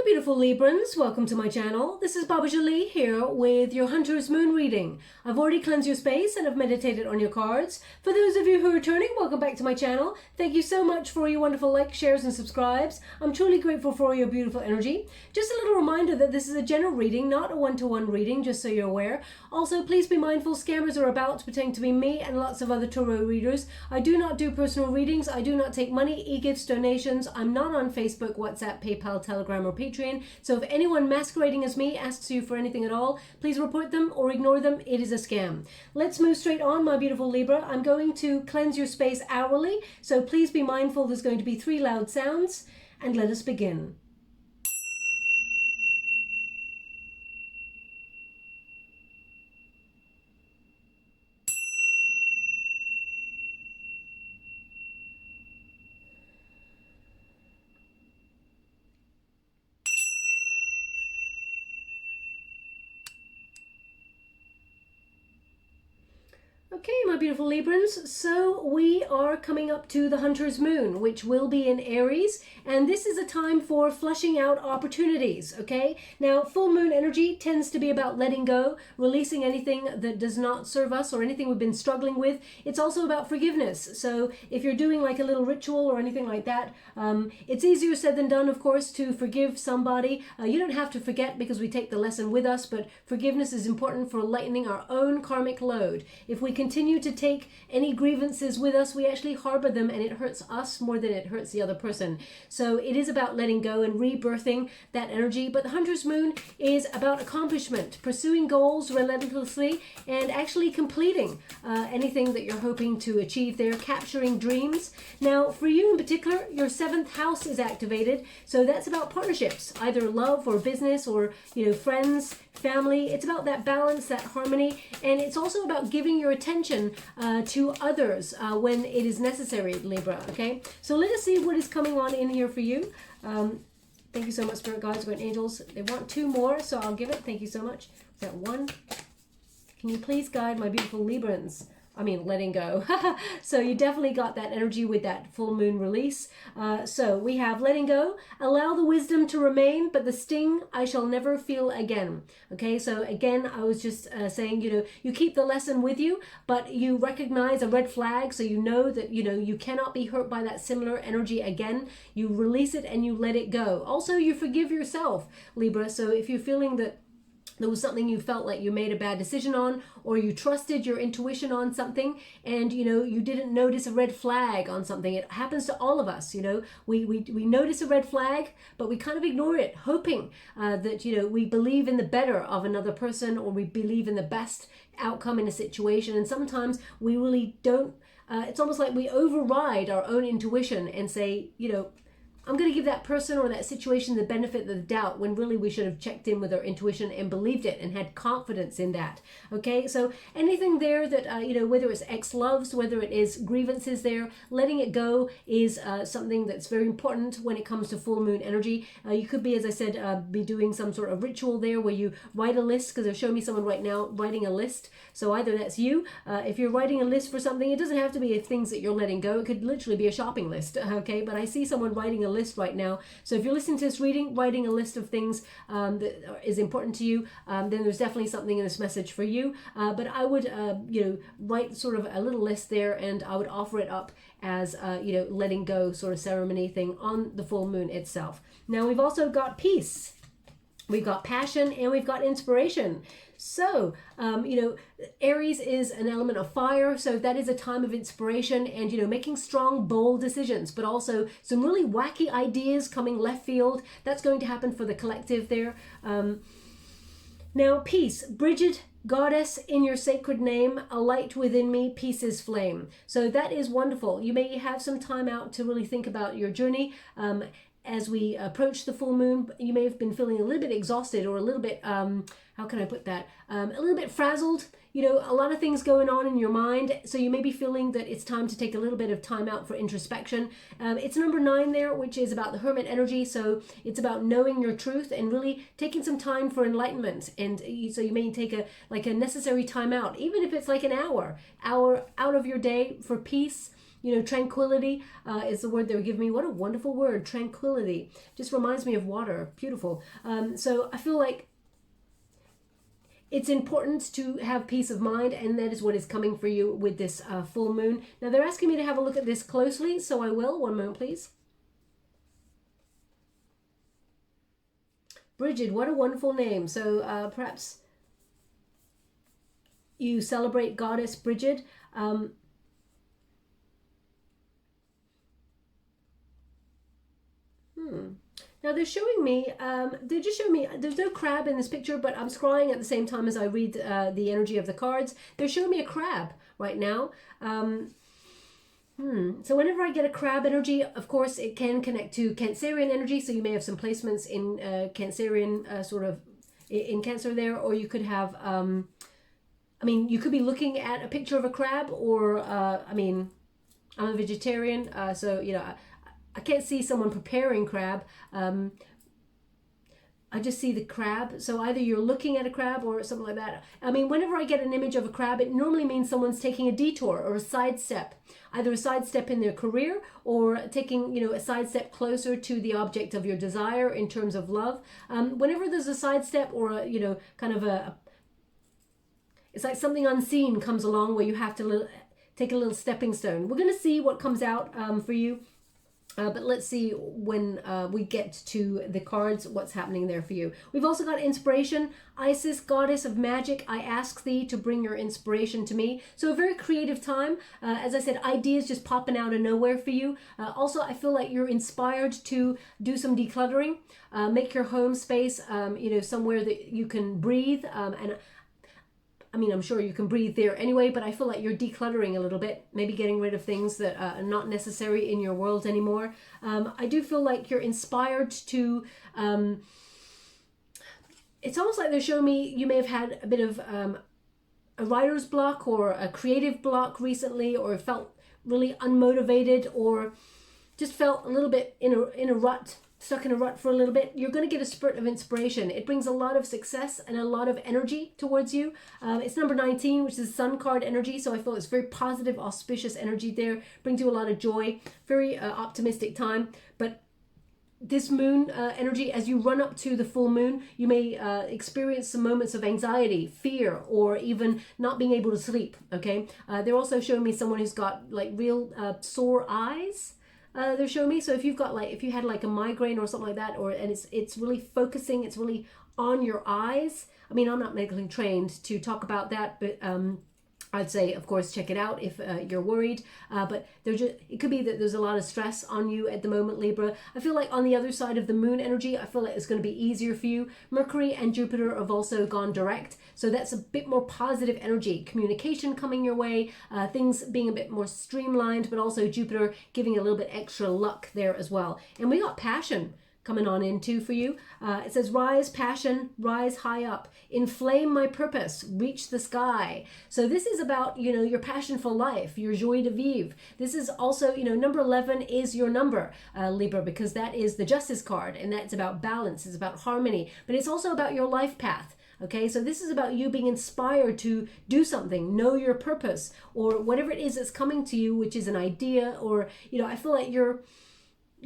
beautiful Librans, welcome to my channel. This is Baba Jolie here with your Hunter's Moon reading. I've already cleansed your space and I've meditated on your cards. For those of you who are returning, welcome back to my channel. Thank you so much for your wonderful likes, shares and subscribes. I'm truly grateful for your beautiful energy. Just a little reminder that this is a general reading, not a one-to-one reading, just so you're aware. Also, please be mindful scammers are about pretending to be me and lots of other tarot readers. I do not do personal readings. I do not take money, e-gifts, donations. I'm not on Facebook, WhatsApp, PayPal, Telegram or Patreon. So if anyone masquerading as me asks you for anything at all, please report them or ignore them. It is a scam. Let's move straight on, my beautiful Libra. I'm going to cleanse your space hourly, so please be mindful there's going to be 3 loud sounds, and let us begin. Okay, my beautiful Librans, so we are coming up to the Hunter's Moon, which will be in Aries, and this is a time for flushing out opportunities, okay? Now, full moon energy tends to be about letting go, releasing anything that does not serve us or anything we've been struggling with. It's also about forgiveness, so if you're doing like a little ritual or anything like that, it's easier said than done, of course, to forgive somebody. You don't have to forget because we take the lesson with us, but forgiveness is important for lightening our own karmic load. If we continue to take any grievances with us, we actually harbor them and it hurts us more than it hurts the other person. So it is about letting go and rebirthing that energy. But the Hunter's Moon is about accomplishment, pursuing goals relentlessly and actually completing anything that you're hoping to achieve there, capturing dreams. Now, for you in particular, your 7th house is activated. So that's about partnerships, either love or business or, friends, family. It's about that balance, that harmony, and it's also about giving your attention to others when it is necessary, Libra, okay? So let us see what is coming on in here for you. Thank you so much, Spirit Guides, Guardian Angels. They want 2 more, so I'll give it. Thank you so much. Is that 1? Can you please guide my beautiful Librans? I mean, letting go. So you definitely got that energy with that full moon release. So we have letting go, allow the wisdom to remain, but the sting I shall never feel again. Okay, so again, I was just saying, you keep the lesson with you, but you recognize a red flag, so you know that, you cannot be hurt by that similar energy again. You release it and you let it go. Also, you forgive yourself, Libra. So if you're feeling that there was something you felt like you made a bad decision on, or you trusted your intuition on something and you didn't notice a red flag on something. It happens to all of us. We notice a red flag, but we kind of ignore it, hoping that we believe in the better of another person, or we believe in the best outcome in a situation. And sometimes we really don't. It's almost like we override our own intuition and say, I'm going to give that person or that situation the benefit of the doubt, when really we should have checked in with our intuition and believed it and had confidence in that. Okay, so anything there that, whether it's ex-loves, whether it is grievances there, letting it go is something that's very important when it comes to full moon energy. You could be, as I said, be doing some sort of ritual there where you write a list, because they're showing me someone right now writing a list. So either that's you, if you're writing a list for something, it doesn't have to be things that you're letting go. It could literally be a shopping list, okay? But I see someone writing a list right now. So if you're listening to this reading, writing a list of things that is important to you, then there's definitely something in this message for you. But I would, write sort of a little list there, and I would offer it up as, letting go sort of ceremony thing on the full moon itself. Now we've also got peace. We've got passion and we've got inspiration. So, Aries is an element of fire. So that is a time of inspiration and, making strong, bold decisions, but also some really wacky ideas coming left field. That's going to happen for the collective there. Now, peace. Bridget, Goddess, in your sacred name, a light within me, peace is flame. So that is wonderful. You may have some time out to really think about your journey. As we approach the full moon, you may have been feeling a little bit exhausted or a little bit, how can I put that? A little bit frazzled, a lot of things going on in your mind. So you may be feeling that it's time to take a little bit of time out for introspection. It's number 9 there, which is about the hermit energy. So it's about knowing your truth and really taking some time for enlightenment. And so you may take a necessary time out, even if it's like an hour out of your day for peace. you know, tranquility is the word they were giving me. What a wonderful word, tranquility. Just reminds me of water. Beautiful. So I feel like it's important to have peace of mind, and that is what is coming for you with this full moon. Now, they're asking me to have a look at this closely, so I will. One moment, please. Bridget, what a wonderful name. So perhaps you celebrate Goddess Bridget. Now they're showing me, they just showing me, there's no crab in this picture, but I'm scrying at the same time as I read the energy of the cards. They're showing me a crab right now. So whenever I get a crab energy, of course, it can connect to Cancerian energy. So you may have some placements in Cancerian sort of in Cancer there, or you could have, I mean, you could be looking at a picture of a crab, or, I mean, I'm a vegetarian, so, you know, I can't see someone preparing crab. I just see the crab. So either you're looking at a crab or something like that. I mean, whenever I get an image of a crab, it normally means someone's taking a detour or a sidestep, either a sidestep in their career or taking, you know, a sidestep closer to the object of your desire in terms of love. Whenever there's a sidestep or a, you know, kind of it's like something unseen comes along where you have to take a little stepping stone. We're going to see what comes out for you. But let's see when we get to the cards, what's happening there for you. We've also got inspiration. Isis, goddess of magic, I ask thee to bring your inspiration to me. So a very creative time. As I said, ideas just popping out of nowhere for you. Also, I feel like you're inspired to do some decluttering. Make your home space, you know, somewhere that you can breathe. And I mean, I'm sure you can breathe there anyway, but I feel like you're decluttering a little bit, maybe getting rid of things that are not necessary in your world anymore. I do feel like you're inspired to, it's almost like they're showing me you may have had a bit of a writer's block or a creative block recently, or felt really unmotivated, or just felt a little bit in a rut, stuck in a rut for a little bit. You're going to get a spurt of inspiration. It brings a lot of success and a lot of energy towards you. It's number 19, which is Sun card energy. So I feel it's very positive, auspicious energy there. Brings you a lot of joy. Very optimistic time. But this moon energy, as you run up to the full moon, you may experience some moments of anxiety, fear, or even not being able to sleep. Okay. They're also showing me someone who's got like real sore eyes. They're showing me. So if you've got like, if you had like a migraine or something like that, or and it's really focusing, it's really on your eyes. I mean, I'm not medically trained to talk about that, but I'd say, of course, check it out if you're worried. But it could be that there's a lot of stress on you at the moment, Libra. I feel like on the other side of the moon energy, I feel like it's going to be easier for you. Mercury and Jupiter have also gone direct. So that's a bit more positive energy. Communication coming your way, things being a bit more streamlined, but also Jupiter giving a little bit extra luck there as well. And we got passion coming on in too for you. It says, rise passion, rise high up, inflame my purpose, reach the sky. So this is about, you know, your passion for life, your joie de vivre. This is also, you know, number 11 is your number, Libra, because that is the justice card, and that's about balance, it's about harmony, but it's also about your life path. Okay, so this is about you being inspired to do something, know your purpose, or whatever it is that's coming to you, which is an idea, or, you know, I feel like you're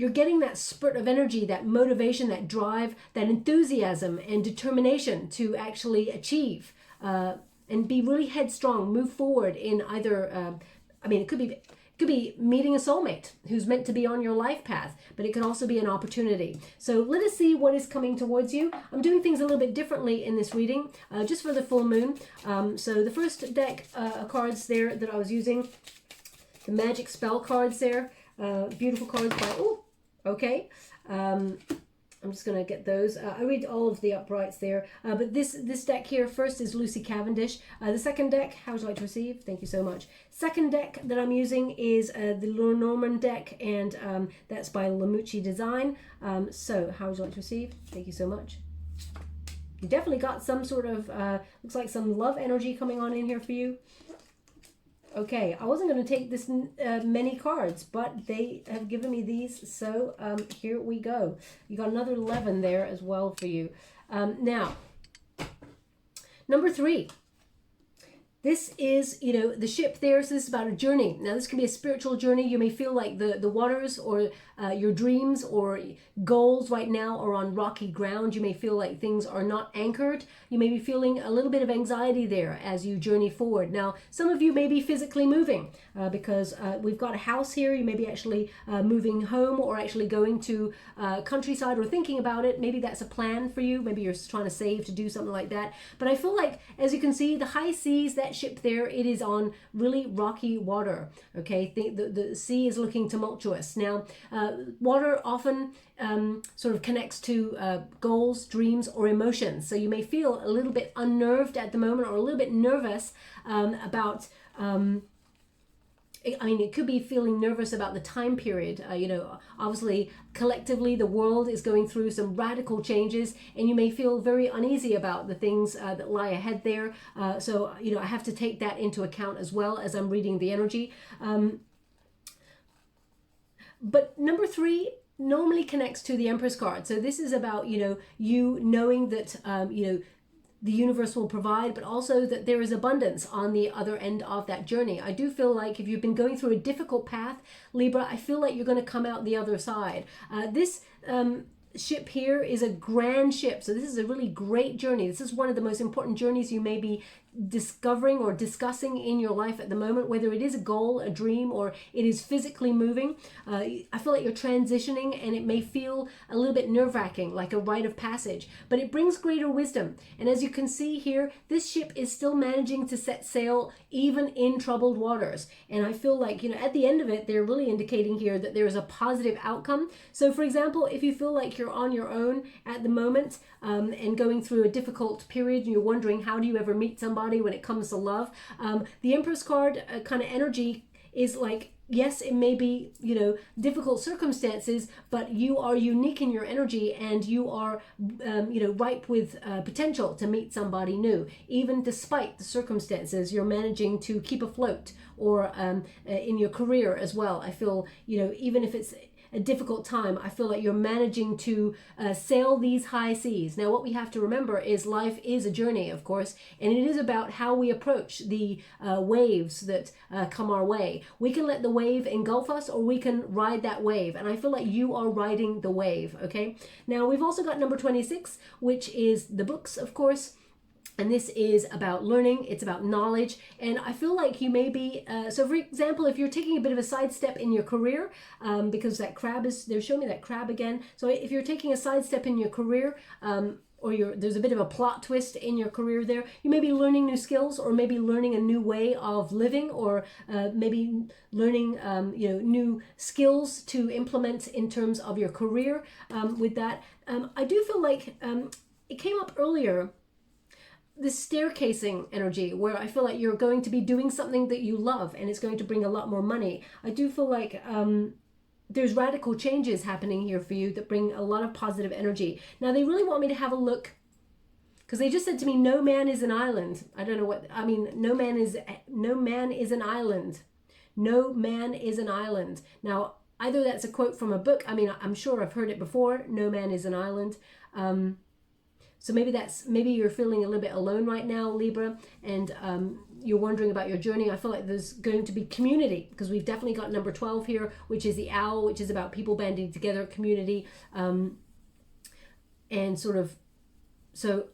getting that spurt of energy, that motivation, that drive, that enthusiasm and determination to actually achieve and be really headstrong, move forward in either, I mean, it could be meeting a soulmate who's meant to be on your life path, but it can also be an opportunity. So let us see what is coming towards you. I'm doing things a little bit differently in this reading, just for the full moon. So the first deck of cards there that I was using, the magic spell cards there, beautiful cards by, okay. I'm just going to get those. I read all of the uprights there. But this deck here, first is Lucy Cavendish. The second deck, how would you like to receive? Thank you so much. Second deck that I'm using is the LENORMAND deck, and that's by MUCI Design. So how would you like to receive? Thank you so much. You definitely got some sort of, looks like some love energy coming on in here for you. Okay, I wasn't going to take this many cards, but they have given me these, so here we go. You got another 11 there as well for you. Now, number 3. This is, you know, the ship there, so this is about a journey. Now, this can be a spiritual journey. You may feel like the waters or your dreams or goals right now are on rocky ground. You may feel like things are not anchored. You may be feeling a little bit of anxiety there as you journey forward. Now, some of you may be physically moving because we've got a house here. You may be actually moving home or actually going to countryside or thinking about it. Maybe that's a plan for you. Maybe you're trying to save to do something like that. But I feel like, as you can see, the high seas, that ship there, it is on really rocky water. Okay, the sea is looking tumultuous. Now, water often sort of connects to goals, dreams, or emotions. So you may feel a little bit unnerved at the moment or a little bit nervous about I mean, it could be feeling nervous about the time period. You know, obviously, collectively, the world is going through some radical changes, and you may feel very uneasy about the things that lie ahead there. So, you know, I have to take that into account as well as I'm reading the energy. But number 3 normally connects to the Empress card. So this is about, you know, you knowing that, you know, the universe will provide, but also that there is abundance on the other end of that journey. I do feel like if you've been going through a difficult path, Libra, I feel like you're going to come out the other side. This ship here is a grand ship. So this is a really great journey. This is one of the most important journeys you may be discovering or discussing in your life at the moment, whether it is a goal, a dream, or it is physically moving. I feel like you're transitioning, and it may feel a little bit nerve-wracking, like a rite of passage, but it brings greater wisdom. And as you can see here, this ship is still managing to set sail even in troubled waters. And I feel like, you know, at the end of it, they're really indicating here that there is a positive outcome. So for example, if you feel like you're on your own at the moment and going through a difficult period, and you're wondering, how do you ever meet somebody when it comes to love, the Empress card kind of energy is like, yes, it may be, you know, difficult circumstances, but you are unique in your energy, and you are, you know, ripe with potential to meet somebody new. Even despite the circumstances, you're managing to keep afloat, or in your career as well. I feel, you know, even if it's a difficult time, I feel like you're managing to sail these high seas. Now, what we have to remember is life is a journey, of course, and it is about how we approach the waves that come our way. We can let the wave engulf us, or we can ride that wave, and I feel like you are riding the wave, okay? Now, we've also got number 26, which is the books, of course. And this is about learning, it's about knowledge, and I feel like you may be, so for example, if you're taking a bit of a sidestep in your career, because that crab is, they're showing me that crab again, so if you're taking a sidestep in your career, or there's a bit of a plot twist in your career there, you may be learning new skills, or maybe learning a new way of living, or maybe learning you know, new skills to implement in terms of your career with that. I do feel like it came up earlier, this staircasing energy, where I feel like you're going to be doing something that you love, and it's going to bring a lot more money. I do feel like there's radical changes happening here for you that bring a lot of positive energy. Now, they really want me to have a look, because they just said to me, no man is an island. I don't know what, I mean, no man is an island. No man is an island. Now, either that's a quote from a book. I mean, I'm sure I've heard it before. No man is an island. So maybe you're feeling a little bit alone right now, Libra, and you're wondering about your journey. I feel like there's going to be community, because we've definitely got number 12 here, which is the owl, which is about people banding together, community, and sort of, so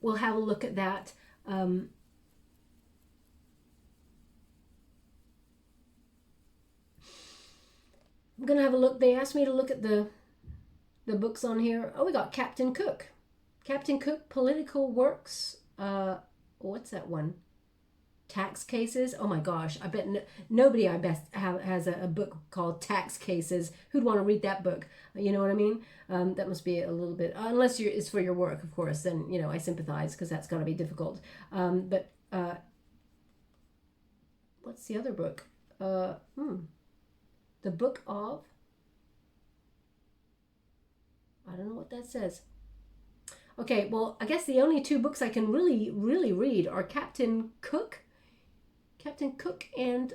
we'll have a look at that. I'm going to have a look. They asked me to look at the books on here. Oh, we got Captain Cook. Captain Cook, Political Works. What's that one? Tax Cases. Oh my gosh, I bet nobody has a book called Tax Cases. Who'd want to read that book? You know what I mean? That must be a little bit, unless it's for your work, of course, then, you know, I sympathize, because that's got to be difficult. But what's the other book? The Book of, I don't know what that says. Okay, well, I guess the only 2 books I can really read are Captain Cook and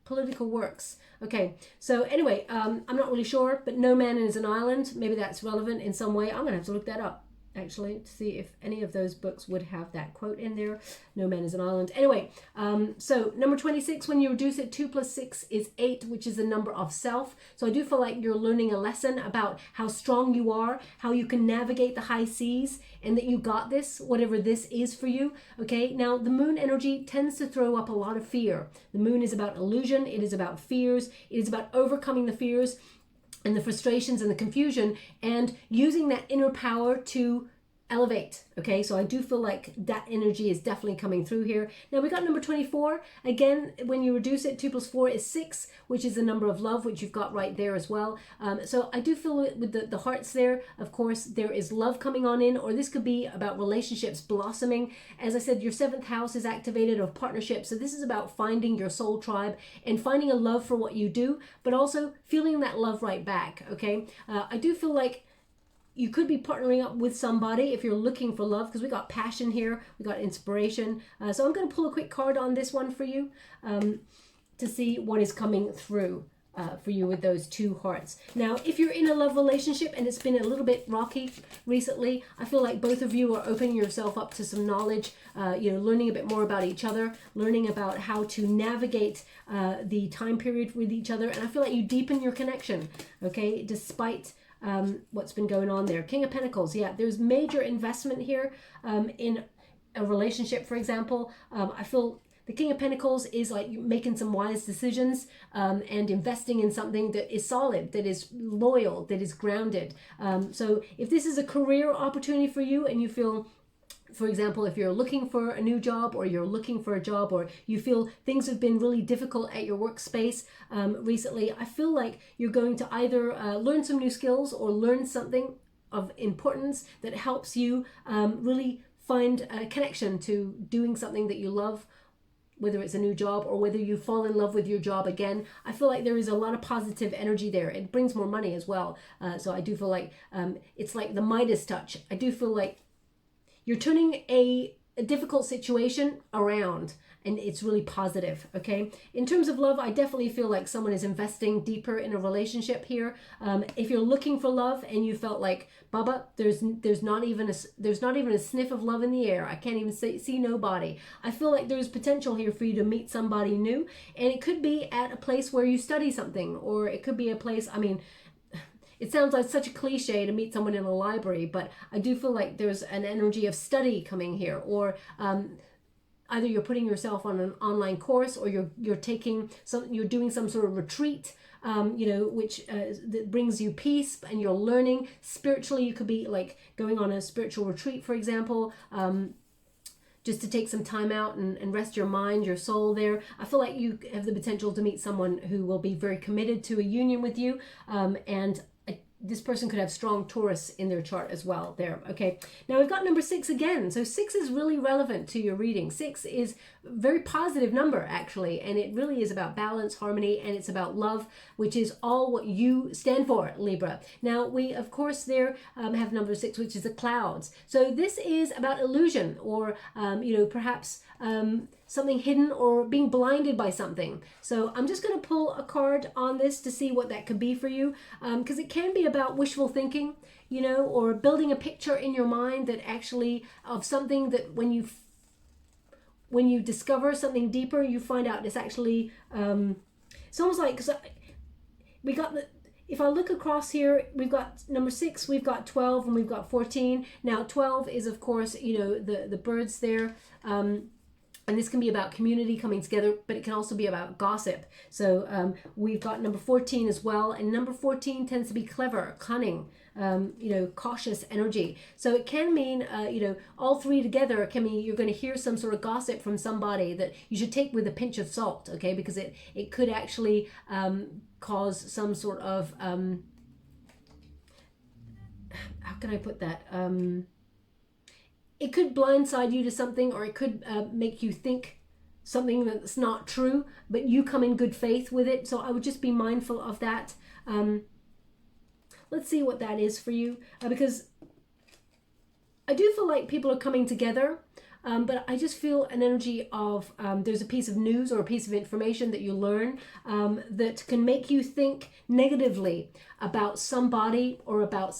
Political Works. Okay, so anyway, I'm not really sure, but no man is an island. Maybe that's relevant in some way. I'm going to have to look that up. actually, to see if any of those books would have that quote in there. No man is an island. Anyway, so number 26, when you reduce it, 2 plus 6 is 8, which is the number of self. So I do feel like you're learning a lesson about how strong you are, how you can navigate the high seas, and that you got this, whatever this is for you. Okay, now the moon energy tends to throw up a lot of fear. The moon is about illusion, it is about fears, it is about overcoming the fears and the frustrations and the confusion, and using that inner power to elevate. Okay, so I do feel like that energy is definitely coming through here. Now we got number 24. Again, when you reduce it, 2 plus 4 is 6, which is the number of love, which you've got right there as well. So I do feel with the hearts there, of course, there is love coming on in, or this could be about relationships blossoming. As I said, your 7th house is activated of partnership. So this is about finding your soul tribe and finding a love for what you do, but also feeling that love right back. Okay, I do feel like you could be partnering up with somebody if you're looking for love, because we got passion here, we got inspiration. So I'm going to pull a quick card on this one for you to see what is coming through for you with those 2 hearts. Now, if you're in a love relationship and it's been a little bit rocky recently, I feel like both of you are opening yourself up to some knowledge, learning a bit more about each other, learning about how to navigate the time period with each other. And I feel like you deepen your connection, okay, despite what's been going on there. King of Pentacles, yeah, there's major investment here in a relationship, for example. I feel the King of Pentacles is like making some wise decisions and investing in something that is solid, that is loyal, that is grounded. So if this is a career opportunity for you and you feel, for example, if you're looking for a new job, or you're looking for a job, or you feel things have been really difficult at your workspace recently, I feel like you're going to either learn some new skills or learn something of importance that helps you really find a connection to doing something that you love, whether it's a new job or whether you fall in love with your job again. I feel like there is a lot of positive energy there. It brings more money as well. So I do feel like it's like the Midas touch. I do feel like you're turning a difficult situation around, and it's really positive, okay? In terms of love, I definitely feel like someone is investing deeper in a relationship here. If you're looking for love and you felt like, Baba, there's not even a sniff of love in the air, I can't even see nobody, I feel like there's potential here for you to meet somebody new, and it could be at a place where you study something, or it could be a place, I mean, it sounds like such a cliche to meet someone in a library, but I do feel like there's an energy of study coming here, or either you're putting yourself on an online course, or you're doing some sort of retreat, which that brings you peace, and you're learning spiritually. You could be like going on a spiritual retreat, for example. Just to take some time out and rest your mind, your soul there. I feel like you have the potential to meet someone who will be very committed to a union with you, and this person could have strong Taurus in their chart as well there. Okay, now we've got number 6 again. So 6 is really relevant to your reading. 6 is a very positive number, actually, and it really is about balance, harmony, and it's about love, which is all what you stand for, Libra. Now we, of course, there have number 6, which is the clouds. So this is about illusion, or perhaps something hidden, or being blinded by something. So I'm just going to pull a card on this to see what that could be for you, because it can be about wishful thinking, or building a picture in your mind that actually of something that when you discover something deeper, you find out it's actually it's almost like, cause we got the, if I look across here, we've got number 6, we've got 12, and we've got 14. Now 12 is, of course, the birds there. And this can be about community coming together, but it can also be about gossip. So we've got number 14 as well. And number 14 tends to be clever, cunning, cautious energy. So it can mean, all 3 together can mean you're going to hear some sort of gossip from somebody that you should take with a pinch of salt, okay? Because it could actually cause some sort of, how can I put that? It could blindside you to something, or it could make you think something that's not true, but you come in good faith with it. So I would just be mindful of that. Let's see what that is for you, because I do feel like people are coming together, but I just feel an energy of there's a piece of news or a piece of information that you learn that can make you think negatively about somebody, or about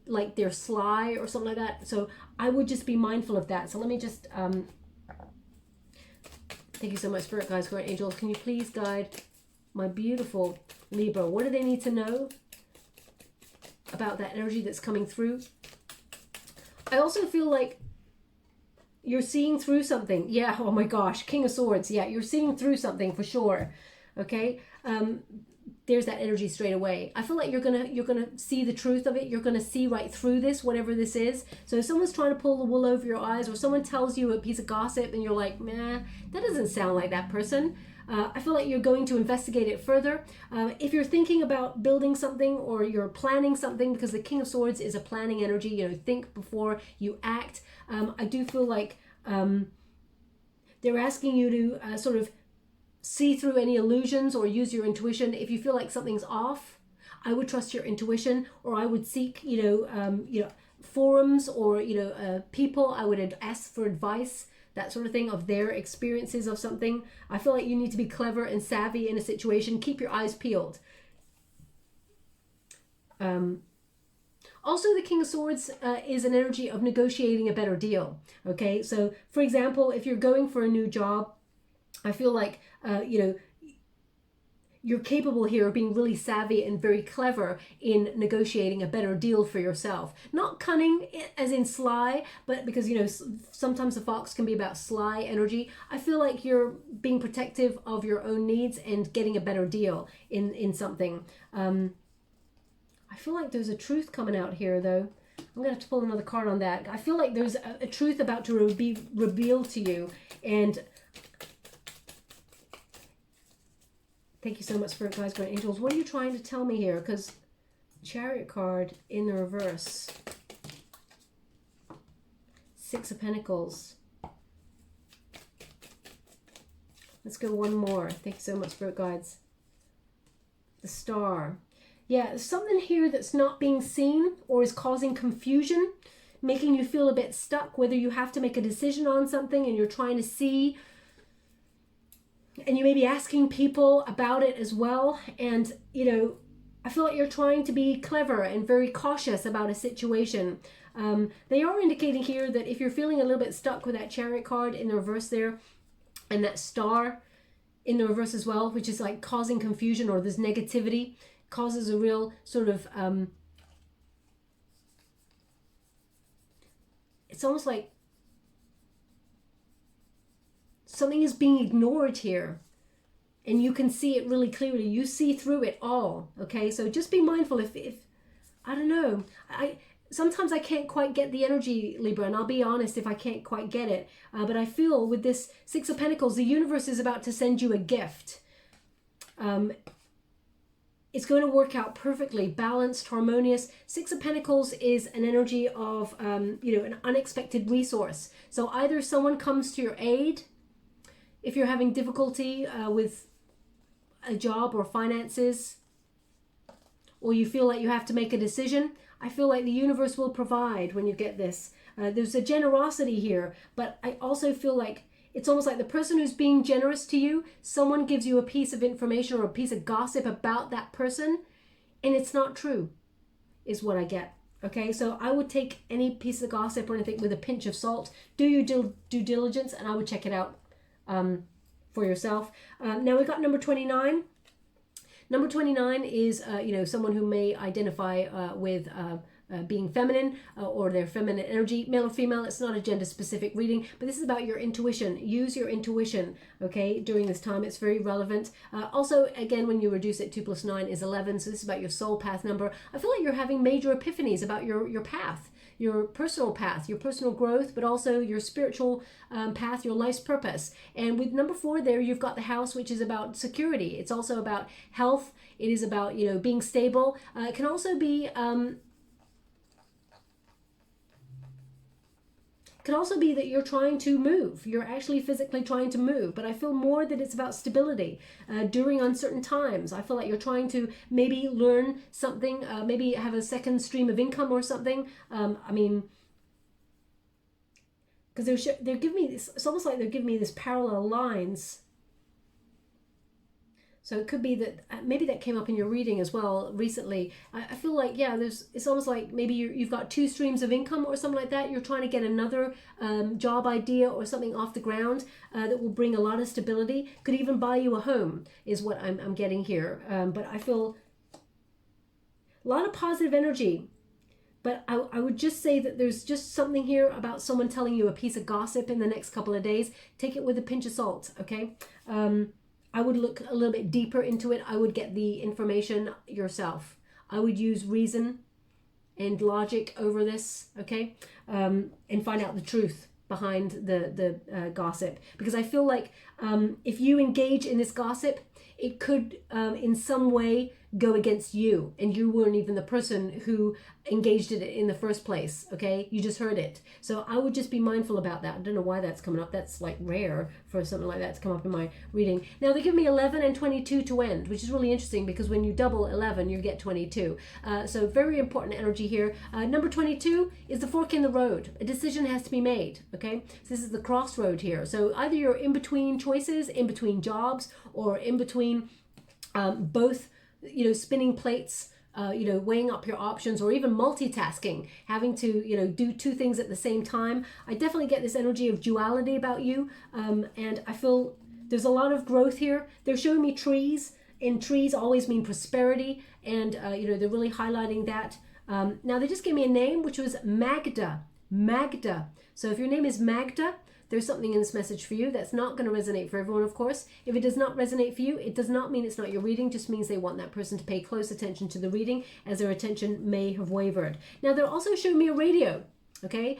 like they're sly or something like that. So I would just be mindful of that. So let me just, thank you so much, Spirit Guides, Guardian Angels. Can you please guide my beautiful Libra? What do they need to know about that energy that's coming through? I also feel like you're seeing through something. Yeah, oh my gosh, King of Swords. Yeah, you're seeing through something for sure. Okay, there's that energy straight away. I feel like you're gonna see the truth of it. You're gonna see right through this, whatever this is. So if someone's trying to pull the wool over your eyes, or someone tells you a piece of gossip and you're like, nah, that doesn't sound like that person, I feel like you're going to investigate it further. If you're thinking about building something or you're planning something, because the King of Swords is a planning energy, you know, think before you act. I do feel like they're asking you to sort of see through any illusions or use your intuition. If you feel like something's off, I would trust your intuition, or I would seek, forums or, people. I would ask for advice, that sort of thing, of their experiences of something. I feel like you need to be clever and savvy in a situation. Keep your eyes peeled. Also, the King of Swords is an energy of negotiating a better deal. Okay, so for example, if you're going for a new job, I feel like, you're capable here of being really savvy and very clever in negotiating a better deal for yourself. Not cunning as in sly, but because, sometimes the fox can be about sly energy. I feel like you're being protective of your own needs and getting a better deal in something. I feel like there's a truth coming out here, though. I'm going to have to pull another card on that. I feel like there's a truth about to be revealed to you. And thank you so much, Spirit Guides, Guardian Angels. What are you trying to tell me here? Because Chariot card in the reverse. Six of Pentacles. Let's go one more. Thank you so much, Spirit Guides. The Star. Yeah, there's something here that's not being seen or is causing confusion, making you feel a bit stuck, whether you have to make a decision on something and you're trying to see, and you may be asking people about it as well. And, I feel like you're trying to be clever and very cautious about a situation. They are indicating here that if you're feeling a little bit stuck with that Chariot card in the reverse there, and that Star in the reverse as well, which is like causing confusion, or there's negativity, causes a real sort of, it's almost like something is being ignored here, and you can see it really clearly. You see through it all. Okay, so just be mindful. If I don't know, sometimes I can't quite get the energy, Libra, and I'll be honest if I can't quite get it. But I feel with this Six of Pentacles, the universe is about to send you a gift. It's going to work out perfectly, balanced, harmonious. Six of Pentacles is an energy of, an unexpected resource. So either someone comes to your aid if you're having difficulty with a job or finances, or you feel like you have to make a decision. I feel like the universe will provide when you get this. There's a generosity here, but I also feel like it's almost like the person who's being generous to you, someone gives you a piece of information or a piece of gossip about that person, and it's not true, is what I get. Okay, so I would take any piece of gossip or anything with a pinch of salt. Do your due diligence, and I would check it out for yourself. Now we've got number 29. Number 29 is, someone who may identify with being feminine or their feminine energy, male or female. It's not a gender specific reading, but this is about your intuition. Use your intuition, okay, during this time. It's very relevant. Also, again, when you reduce it, 2 + 9 is 11. So this is about your soul path number. I feel like you're having major epiphanies about your path, your personal path, your personal growth, but also your spiritual path, your life's purpose. And with number 4 there, you've got the House, which is about security. It's also about health. It is about, being stable. It can also be that you're trying to move. You're actually physically trying to move, but I feel more that it's about stability during uncertain times. I feel like you're trying to maybe learn something, maybe have a second stream of income or something. Because they're giving me this, it's almost like they're giving me this parallel lines. So it could be that maybe that came up in your reading as well recently. I feel like, yeah, it's almost like maybe you've got two streams of income or something like that. You're trying to get another job idea or something off the ground that will bring a lot of stability. Could even buy you a home is what I'm getting here. But I feel a lot of positive energy. But I would just say that there's just something here about someone telling you a piece of gossip in the next couple of days. Take it with a pinch of salt, okay? I would look a little bit deeper into it. I would get the information yourself. I would use reason and logic over this, okay? And find out the truth behind the gossip. Because I feel like if you engage in this gossip, it could in some way go against you, and you weren't even the person who engaged in it in the first place, okay? You just heard it. So I would just be mindful about that. I don't know why that's coming up. That's like rare for something like that to come up in my reading. Now they give me 11 and 22 to end, which is really interesting because when you double 11, you get 22. So very important energy here. Number 22 is the fork in the road. A decision has to be made, okay? So this is the crossroad here. So either you're in between choices, in between jobs, or in between both, you know, spinning plates, you know, weighing up your options, or even multitasking, having to, you know, do two things at the same time. I definitely get this energy of duality about you, and I feel there's a lot of growth here. They're showing me trees, and trees always mean prosperity, and you know, they're really highlighting that. Now they just gave me a name, which was Magda. Magda. So if your name is Magda, there's something in this message for you that's not going to resonate for everyone, of course. If it does not resonate for you, it does not mean it's not your reading, just means they want that person to pay close attention to the reading, as their attention may have wavered. Now, they're also showing me a radio, okay?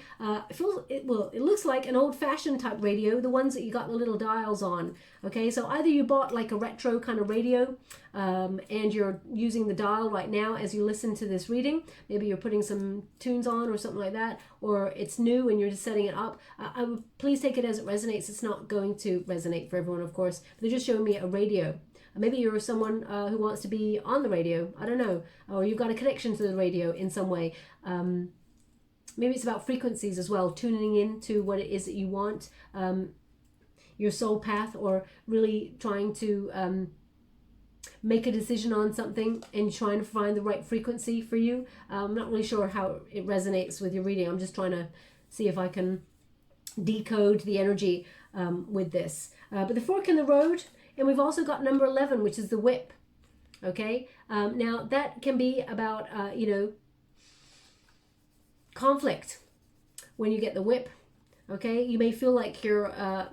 It looks like an old-fashioned type radio, the ones that you got the little dials on, okay? So either you bought like a retro kind of radio, and you're using the dial right now as you listen to this reading. Maybe you're putting some tunes on or something like that, or it's new and you're just setting it up. I would please take it as it resonates. It's not going to resonate for everyone, of course. But they're just showing me a radio. Maybe you're someone who wants to be on the radio. I don't know. Or you've got a connection to the radio in some way. Maybe it's about frequencies as well, tuning in to what it is that you want, your soul path, or really trying to make a decision on something and trying to find the right frequency for you. I'm not really sure how it resonates with your reading. I'm just trying to see if I can decode the energy with this. But the fork in the road, and we've also got number 11, which is the whip. Okay, now that can be about, you know, conflict when you get the whip. Okay, you may feel like you're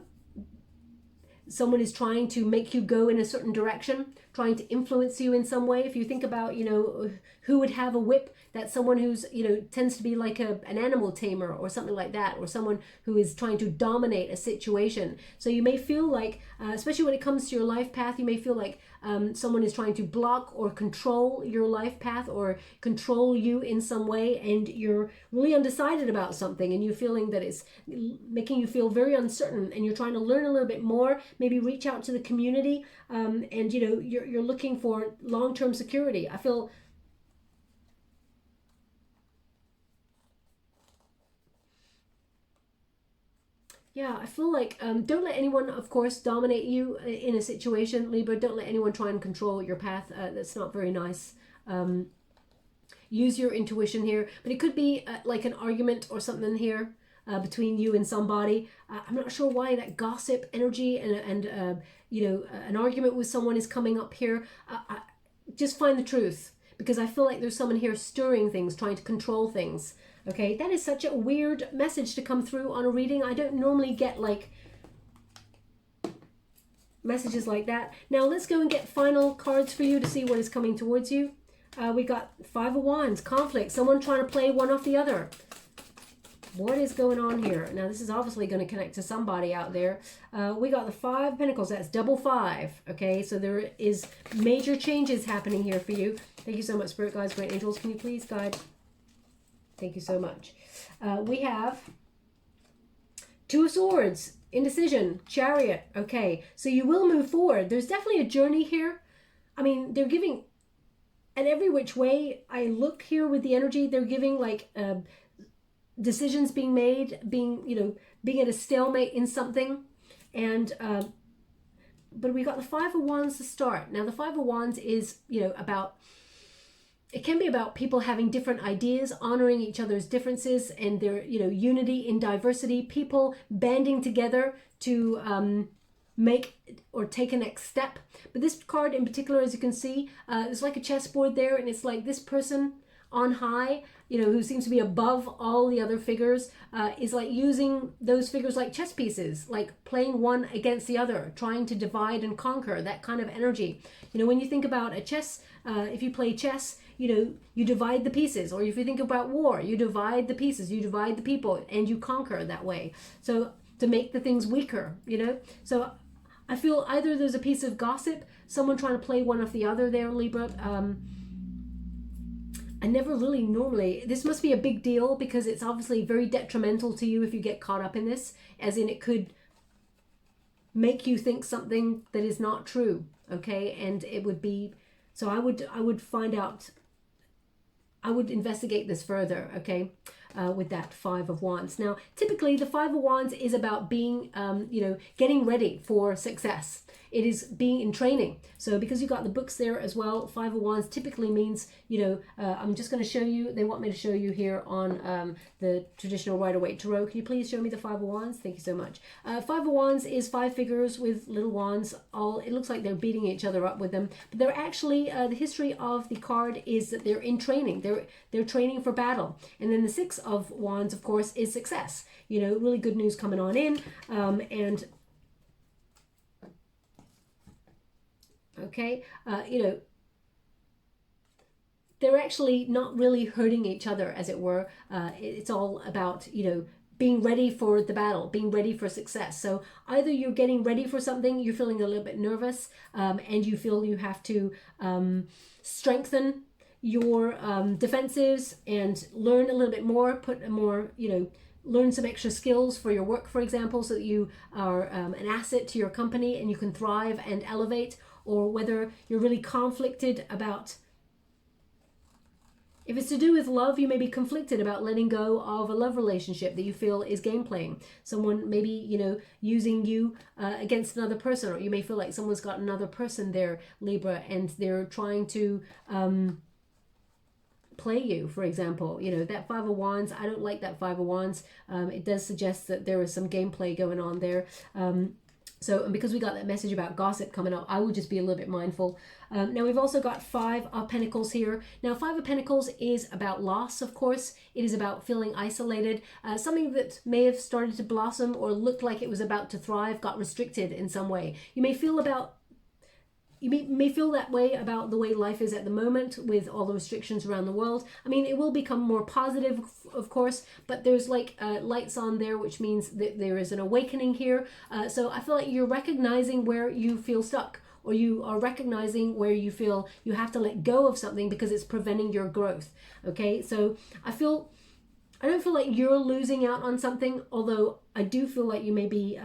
someone is trying to make you go in a certain direction, trying to influence you in some way. If you think about, you know, who would have a whip, that's someone who's, you know, tends to be like an animal tamer or something like that, or someone who is trying to dominate a situation. So you may feel like, especially when it comes to your life path, you may feel like someone is trying to block or control your life path, or control you in some way, and you're really undecided about something, and you're feeling that it's making you feel very uncertain, and you're trying to learn a little bit more, maybe reach out to the community, and, you know, you're looking for long-term security. I feel like don't let anyone, of course, dominate you in a situation, Libra. Don't let anyone try and control your path. That's not very nice. Use your intuition here, but it could be like an argument or something here between you and somebody. I'm not sure why that gossip energy and you know, an argument with someone is coming up here. Just find the truth, because I feel like there's someone here stirring things, trying to control things. Okay, that is such a weird message to come through on a reading. I don't normally get like messages like that. Now let's go and get final cards for you to see what is coming towards you. We got 5 of Wands, conflict, someone trying to play one off the other. What is going on here? Now this is obviously going to connect to somebody out there. We got the 5 of Pentacles, that's double 5. Okay, so there is major changes happening here for you. Thank you so much, Spirit Guides, Great Angels. Can you please guide? Thank you so much. We have 2 of Swords, indecision, Chariot. Okay, so you will move forward. There's definitely a journey here. I mean, they're giving, and every which way I look here with the energy, they're giving like decisions being made, being, you know, being at a stalemate in something, and but we got the Five of Wands to start. Now the Five of Wands is, you know, about, it can be about people having different ideas, honoring each other's differences and their, you know, unity in diversity, people banding together to make or take a next step. But this card in particular, as you can see, it's like a chessboard there, and it's like this person on high, you know, who seems to be above all the other figures, is like using those figures like chess pieces, like playing one against the other, trying to divide and conquer, that kind of energy. You know, when you think about a chess, if you play chess, you know, you divide the pieces. Or if you think about war, you divide the pieces, you divide the people, and you conquer that way. So to make the things weaker, you know. So I feel either there's a piece of gossip, someone trying to play one off the other there, Libra. I never really normally, this must be a big deal because it's obviously very detrimental to you if you get caught up in this, as in it could make you think something that is not true, okay? And it would be, so I would find out, I would investigate this further, okay, with that Five of Wands. Now, typically the Five of Wands is about being, you know, getting ready for success. It is being in training. So because you got the books there as well, Five of Wands typically means, you know, I'm just going to show you, they want me to show you here on the traditional Rider-Waite Tarot. Can you please show me the Five of Wands? Thank you so much. Five of Wands is five figures with little wands. All, it looks like they're beating each other up with them. But they're actually, the history of the card is that they're in training. They're training for battle. And then the Six of Wands, of course, is success. You know, really good news coming on in. And okay, you know, they're actually not really hurting each other, as it were. It's all about, you know, being ready for the battle, being ready for success. So either you're getting ready for something, you're feeling a little bit nervous, and you feel you have to strengthen your defenses and learn a little bit more, put a more, you know, learn some extra skills for your work, for example, so that you are an asset to your company and you can thrive and elevate. Or whether you're really conflicted about, if it's to do with love, you may be conflicted about letting go of a love relationship that you feel is game playing. Someone maybe, you know, using you against another person, or you may feel like someone's got another person there, Libra, and they're trying to play you, for example. You know, that Five of Wands, I don't like that Five of Wands. It does suggest that there is some gameplay going on there. So, and because we got that message about gossip coming up, I would just be a little bit mindful. Now, we've also got Five of Pentacles here. Now, Five of Pentacles is about loss, of course. It is about feeling isolated. Something that may have started to blossom or looked like it was about to thrive got restricted in some way. You may feel about, you may feel that way about the way life is at the moment with all the restrictions around the world. I mean, it will become more positive, of course, but there's like lights on there, which means that there is an awakening here. So I feel like you're recognizing where you feel stuck, or you are recognizing where you feel you have to let go of something because it's preventing your growth. Okay, so I don't feel like you're losing out on something, although I do feel like you may be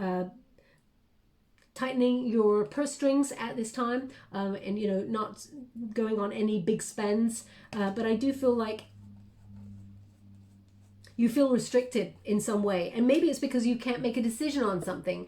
tightening your purse strings at this time, and, you know, not going on any big spends, but I do feel like you feel restricted in some way, and maybe it's because you can't make a decision on something,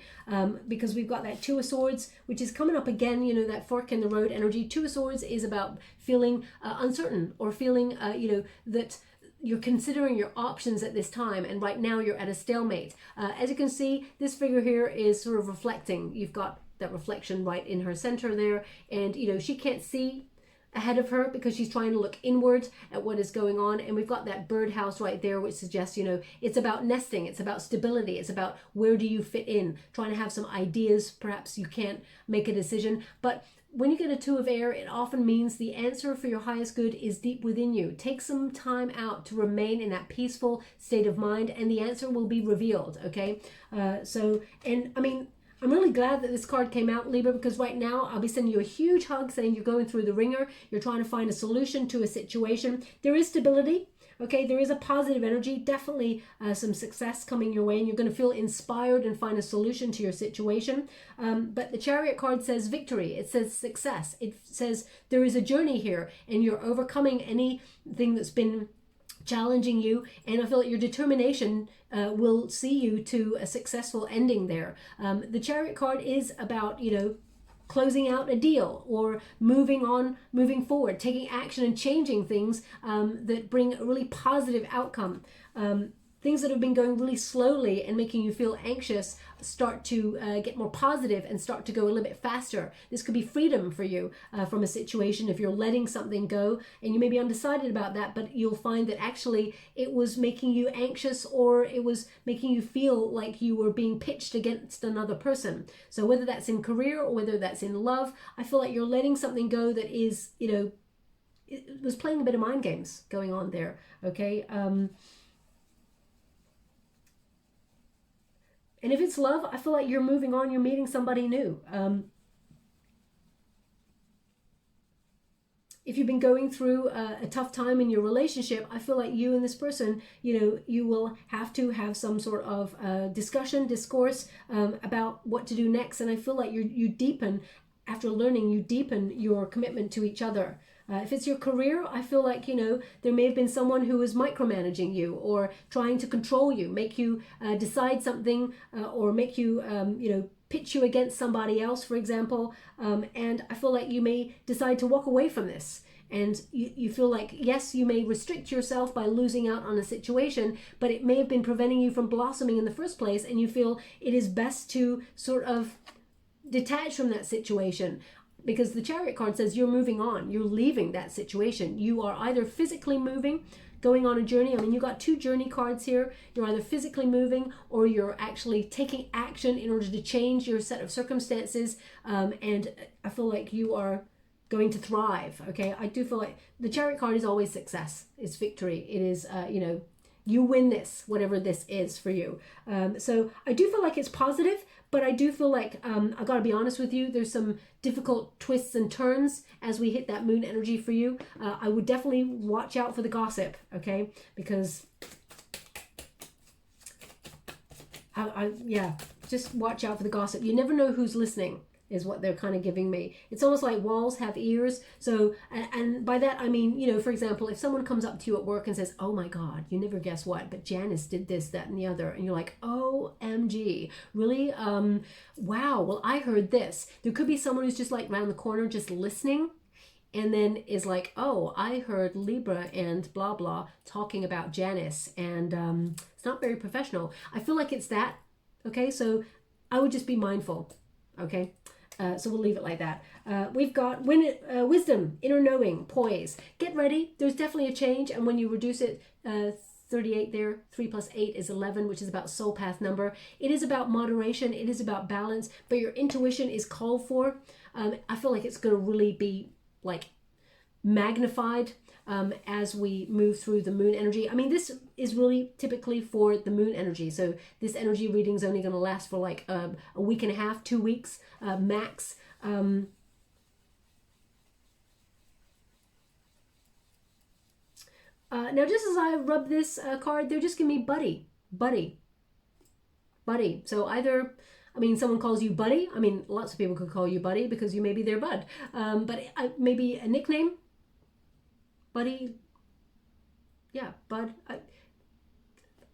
because we've got that Two of Swords, which is coming up again, you know, that fork in the road energy. Two of Swords is about feeling uncertain, or feeling, you know, that you're considering your options at this time, and right now you're at a stalemate. As you can see, this figure here is sort of reflecting. You've got that reflection right in her center there, and, you know, she can't see ahead of her because she's trying to look inward at what is going on. And we've got that birdhouse right there, which suggests, you know, it's about nesting, it's about stability, it's about where do you fit in, trying to have some ideas. Perhaps you can't make a decision, but when you get a Two of Air, it often means the answer for your highest good is deep within you. Take some time out to remain in that peaceful state of mind, and the answer will be revealed, okay? So, and I mean, I'm really glad that this card came out, Libra, because right now I'll be sending you a huge hug saying you're going through the ringer. You're trying to find a solution to a situation. There is stability. Okay, there is a positive energy, definitely some success coming your way, and you're going to feel inspired and find a solution to your situation. But the Chariot card says victory. It says success. It says there is a journey here, and you're overcoming anything that's been challenging you, and I feel like your determination will see you to a successful ending there. The Chariot card is about, you know, closing out a deal, or moving on, moving forward, taking action and changing things that bring a really positive outcome. Things that have been going really slowly and making you feel anxious start to get more positive and start to go a little bit faster. This could be freedom for you from a situation if you're letting something go and you may be undecided about that, but you'll find that actually it was making you anxious, or it was making you feel like you were being pitched against another person. So whether that's in career or whether that's in love, I feel like you're letting something go that is, you know, it was playing a bit of mind games going on there, okay? And if it's love, I feel like you're moving on, you're meeting somebody new. If you've been going through a tough time in your relationship, I feel like you and this person, you know, you will have to have some sort of discourse about what to do next. And I feel like you deepen, after learning, you deepen your commitment to each other. If it's your career, I feel like, you know, there may have been someone who is micromanaging you or trying to control you, make you decide something, or make you, you know, pitch you against somebody else, for example. And I feel like you may decide to walk away from this. And you feel like, yes, you may restrict yourself by losing out on a situation, but it may have been preventing you from blossoming in the first place. And you feel it is best to sort of detach from that situation. Because the Chariot card says you're moving on, you're leaving that situation. You are either physically moving, going on a journey. I mean, you got two journey cards here. You're either physically moving or you're actually taking action in order to change your set of circumstances. And I feel like you are going to thrive, okay? I do feel like the Chariot card is always success. It's victory. It is, you know, you win this, whatever this is for you. So I do feel like it's positive. But I do feel like, I gotta be honest with you, there's some difficult twists and turns as we hit that moon energy for you. I would definitely watch out for the gossip, okay? Because, yeah, just watch out for the gossip. You never know who's listening, is what they're kind of giving me. It's almost like walls have ears. So, and by that, I mean, you know, for example, if someone comes up to you at work and says, oh my God, you never guess what, but Janice did this, that, and the other. And you're like, OMG, really? Wow, well, I heard this. There could be someone who's just like around the corner, just listening, and then is like, oh, I heard Libra and blah, blah, talking about Janice. And it's not very professional. I feel like it's that, okay? So I would just be mindful, okay? So we'll leave it like that. We've got wisdom, inner knowing, poise. Get ready. There's definitely a change. And when you reduce it, 38 there, 3 plus 8 is 11, which is about soul path number. It is about moderation. It is about balance. But your intuition is called for. I feel like it's going to really be like magnified as we move through the moon energy. I mean, this is really typically for the moon energy. So this energy reading is only going to last for like a week and a half, 2 weeks max. Now, just as I rub this card, they're just giving me buddy. So either, I mean, someone calls you buddy. I mean, lots of people could call you buddy because you may be their bud. But maybe a nickname. Buddy, yeah, bud.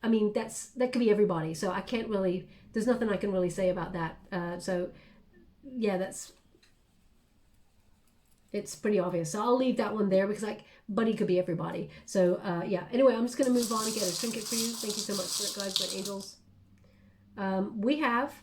I mean, that could be everybody. So I can't really, there's nothing I can really say about that. So yeah, it's pretty obvious. So I'll leave that one there because like buddy could be everybody. So yeah, anyway, I'm just going to move on and get a trinket for you. Thank you so much, Spirit Guides and Angels. We have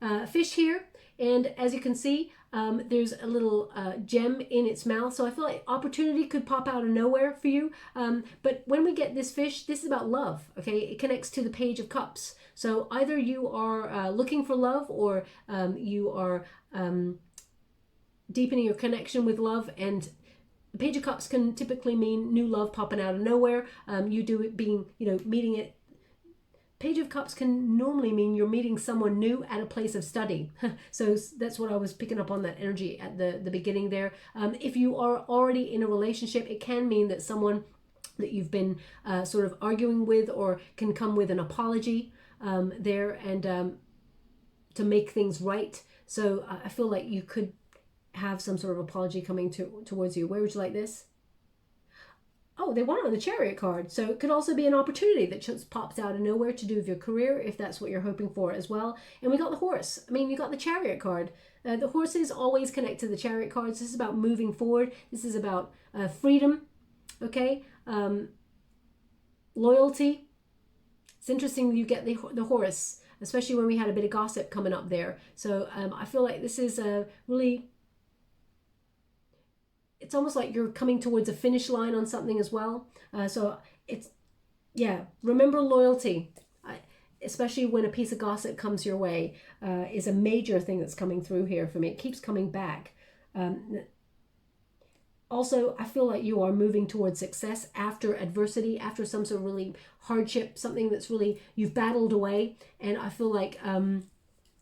a fish here. And as you can see, there's a little gem in its mouth. So I feel like opportunity could pop out of nowhere for you. But when we get this fish, this is about love, okay? It connects to the Page of Cups. So either you are looking for love or you are deepening your connection with love. And the Page of Cups can typically mean new love popping out of nowhere. You do it being, you know, meeting it. Page of Cups can normally mean you're meeting someone new at a place of study. So that's what I was picking up on, that energy at the beginning there. If you are already in a relationship, it can mean that someone that you've been sort of arguing with or can come with an apology there and to make things right. So I feel like you could have some sort of apology coming towards you. Where would you like this? Oh, they want it on the Chariot card. So it could also be an opportunity that just pops out of nowhere to do with your career, if that's what you're hoping for as well. And we got the horse. I mean, you got the Chariot card. The horses always connect to the Chariot cards. This is about moving forward. This is about freedom, okay? Loyalty. It's interesting you get the horse, especially when we had a bit of gossip coming up there. So I feel like this is a really... It's almost like you're coming towards a finish line on something as well. So it's, yeah, remember loyalty, especially when a piece of gossip comes your way, is a major thing that's coming through here for me. It keeps coming back. Also, I feel like you are moving towards success after adversity, after some sort of really hardship, something that's really, you've battled away. And I feel like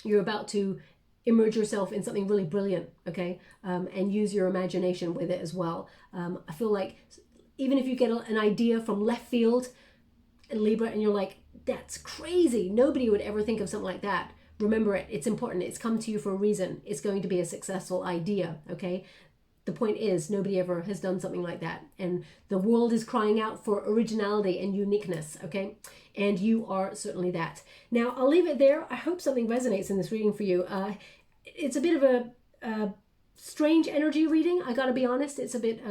you're about to immerse yourself in something really brilliant, okay? And use your imagination with it as well. I feel like even if you get an idea from left field, Libra, and you're like, that's crazy, nobody would ever think of something like that. Remember it, it's important, it's come to you for a reason. It's going to be a successful idea, okay? The point is, nobody ever has done something like that. And the world is crying out for originality and uniqueness, okay? And you are certainly that. Now, I'll leave it there. I hope something resonates in this reading for you. It's a bit of a strange energy reading. I gotta be honest, it's a bit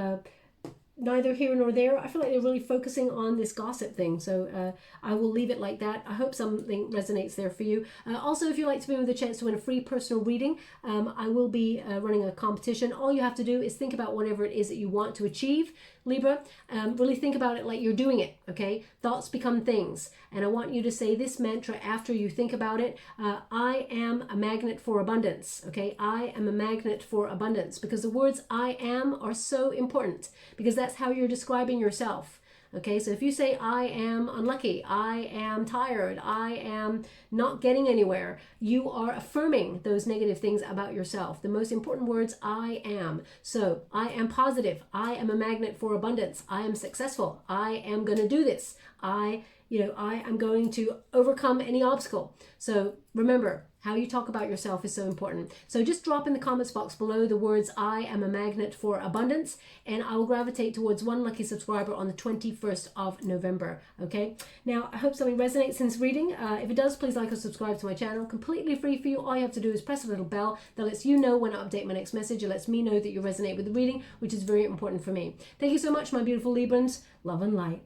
neither here nor there. I feel like they're really focusing on this gossip thing. So I will leave it like that. I hope something resonates there for you. Also, if you'd like to be with a chance to win a free personal reading, I will be running a competition. All you have to do is think about whatever it is that you want to achieve, Libra. Really think about it like you're doing it, okay? Thoughts become things. And I want you to say this mantra after you think about it. I am a magnet for abundance, okay? I am a magnet for abundance, because the words I am are so important, because that's how you're describing yourself. Okay, so if you say, I am unlucky, I am tired, I am not getting anywhere, you are affirming those negative things about yourself. The most important words, I am. So I am positive. I am a magnet for abundance. I am successful. I am going to do this. I am going to overcome any obstacle. So remember, how you talk about yourself is so important. So just drop in the comments box below the words, I am a magnet for abundance, and I will gravitate towards one lucky subscriber on the 21st of November. Okay. Now, I hope something resonates in this reading. If it does, please like or subscribe to my channel. Completely free for you. All you have to do is press a little bell that lets you know when I update my next message. It lets me know that you resonate with the reading, which is very important for me. Thank you so much, my beautiful Librans. Love and light.